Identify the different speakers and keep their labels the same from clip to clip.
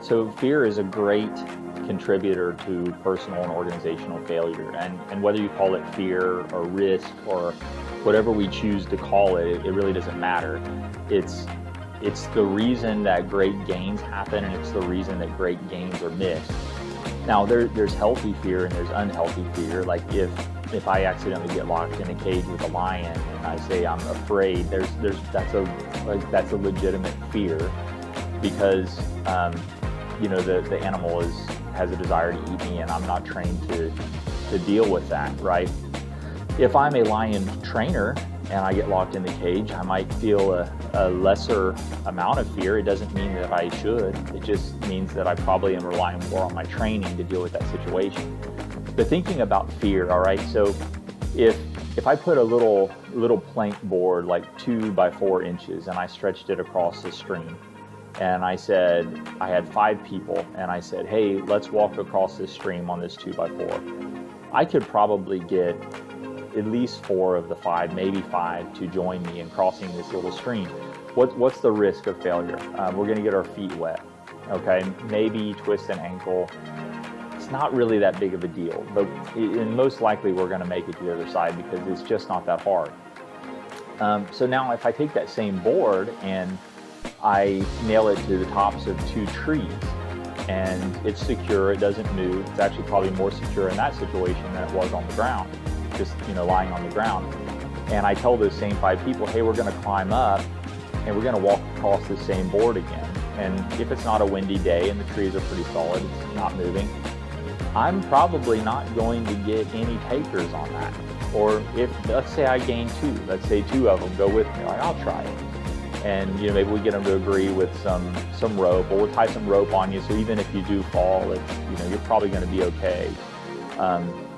Speaker 1: So fear is a great contributor to personal and organizational failure. And whether you call it fear or risk or whatever we choose to call it, it really doesn't matter. It's the reason that great gains happen, and it's the reason that great gains are missed. Now, there's healthy fear and there's unhealthy fear. Like if I accidentally get locked in a cage with a lion and I say I'm afraid, that's a legitimate fear, because the animal has a desire to eat me, and I'm not trained to deal with that, right? If I'm a lion trainer and I get locked in the cage, I might feel a lesser amount of fear. It doesn't mean that I should. It just means that I probably am relying more on my training to deal with that situation. But thinking about fear, all right, so if I put a little plank board, like 2 by 4 inches, and I stretched it across the stream, and I said, I had 5 people, and I said, hey, let's walk across this stream on this 2 by 4. I could probably get at least 4 of the 5, maybe 5, to join me in crossing this little stream. What's the risk of failure? We're going to get our feet wet, okay? Maybe twist an ankle. It's not really that big of a deal, but most likely we're going to make it to the other side because it's just not that hard. So now if I take that same board and I nail it to the tops of 2 trees, and it's secure, it doesn't move. It's actually probably more secure in that situation than it was on the ground, just lying on the ground. And I tell those same 5 people, hey, we're going to climb up and we're going to walk across the same board again. And if it's not a windy day and the trees are pretty solid, it's not moving, I'm probably not going to get any takers on that. Or if, let's say I gain 2, let's say 2 of them go with me, like, I'll try it. And maybe we get them to agree with some rope, or we'll tie some rope on you, so even if you do fall, you're probably going to be okay.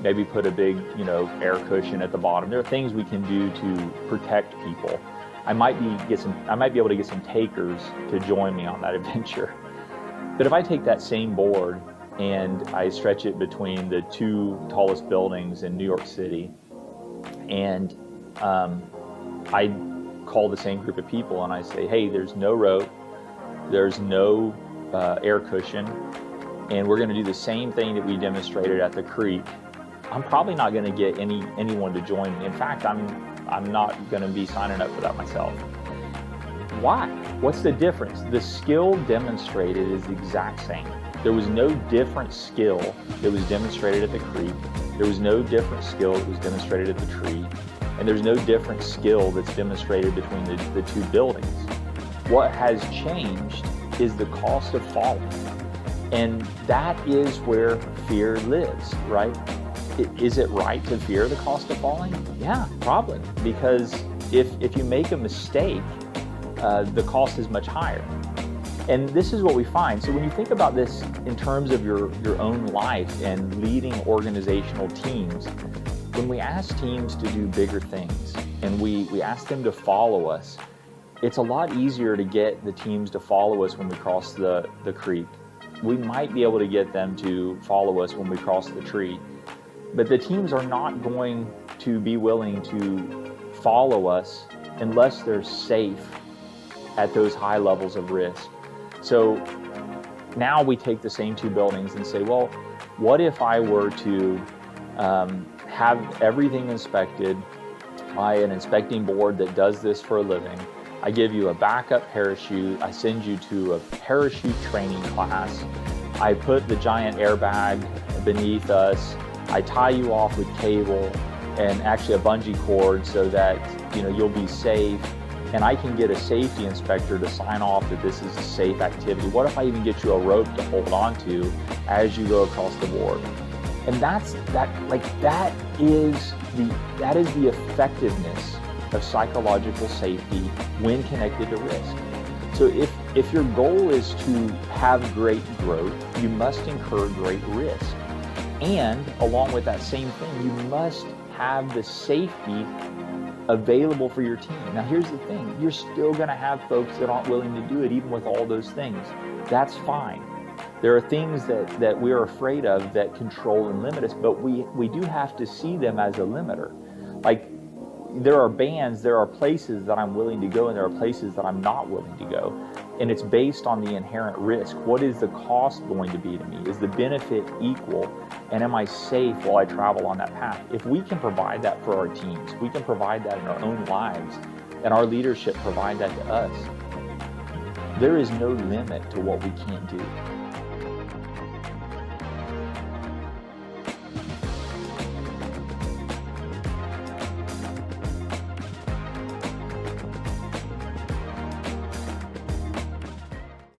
Speaker 1: Maybe put a big air cushion at the bottom. There are things we can do to protect people. I might be able to get some takers to join me on that adventure. But if I take that same board and I stretch it between the 2 tallest buildings in New York City, and I call the same group of people and I say, hey, there's no rope, there's no air cushion, and we're going to do the same thing that we demonstrated at the creek, I'm probably not going to get anyone to join me. In fact, I'm not going to be signing up for that myself. Why? What's the difference? The skill demonstrated is the exact same. There was no different skill that was demonstrated at the creek. There was no different skill that was demonstrated at the tree. And there's no different skill that's demonstrated between the 2 buildings. What has changed is the cost of falling. And that is where fear lives, right? Is it right to fear the cost of falling? Yeah, probably. Because if you make a mistake, the cost is much higher. And this is what we find. So when you think about this in terms of your own life and leading organizational teams, when we ask teams to do bigger things and we ask them to follow us, it's a lot easier to get the teams to follow us when we cross the creek. We might be able to get them to follow us when we cross the tree, but the teams are not going to be willing to follow us unless they're safe at those high levels of risk. So now we take the same 2 buildings and say, well, what if I were to have everything inspected by an inspecting board that does this for a living? I give you a backup parachute. I send you to a parachute training class. I put the giant airbag beneath us. I tie you off with cable and actually a bungee cord so that you'll be safe. And I can get a safety inspector to sign off that this is a safe activity. What if I even get you a rope to hold on to as you go across the board? And that is the effectiveness of psychological safety when connected to risk. So if your goal is to have great growth, you must incur great risk. And along with that same thing, you must have the safety available for your team. Now here's the thing, you're still going to have folks that aren't willing to do it even with all those things. That's fine. There are things that we are afraid of that control and limit us, but we do have to see them as a limiter. Like, there are bands, there are places that I'm willing to go, and there are places that I'm not willing to go. And it's based on the inherent risk. What is the cost going to be to me? Is the benefit equal? And am I safe while I travel on that path? If we can provide that for our teams, we can provide that in our own lives, and our leadership provide that to us, there is no limit to what we can't do.